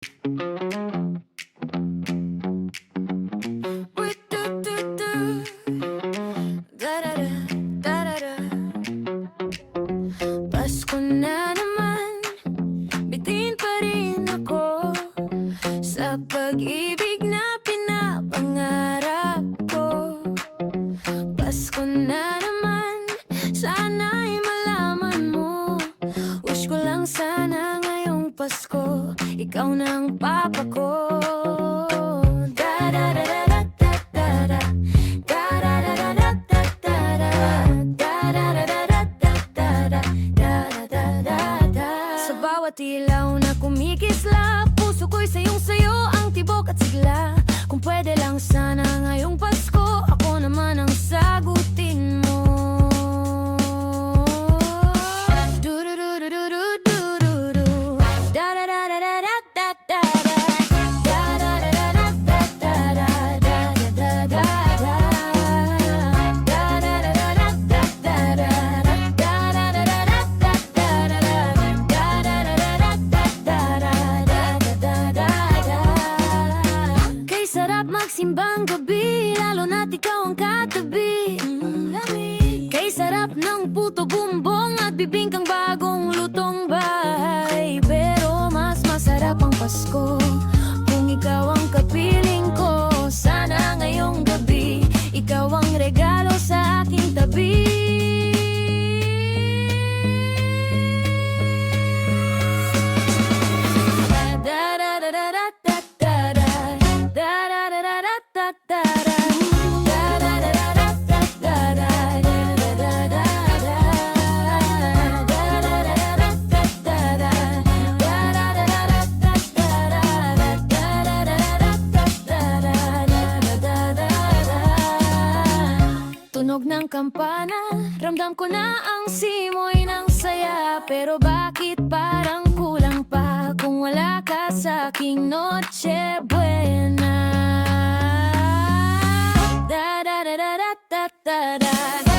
Uy, da-da-da, da-da-da. Pasko na naman, bitin pa rin ako sa pag-ibig na pinapangarap ko. Pasko na naman, sana'y malaman mo. Wish ko lang sana ngayong Pasko, ikaw na ang papa ko. Da-da-da-da-da-da-da-da. Da-da-da-da-da-da-da. Sa bawat ilaw na kumikislap, puso ko'y sayong-sayo ang tibok at sigla. Kung pwede lang sana ngayong Pasko, ako naman ang sagutin mo. Du-du-du-du-du-du-du-du. Da-da-da-da-da-da-da-da. Kay sarap magsimbang gabi, lalo na't ikaw ang katabi. Kay sarap ng puto bumbong at bibingkang bagong lutong bahay. Pero mas masarap ang Pasko kung ikaw ang kapiling ko. Sana ngayong gabi, ikaw ang regalo sa aking tabi. Tunog ng kampana, ramdam ko na ang simoy ng saya. Pero bakit parang kulang pa kung wala ka sa aking Noche Buena? Da da da da da da da da.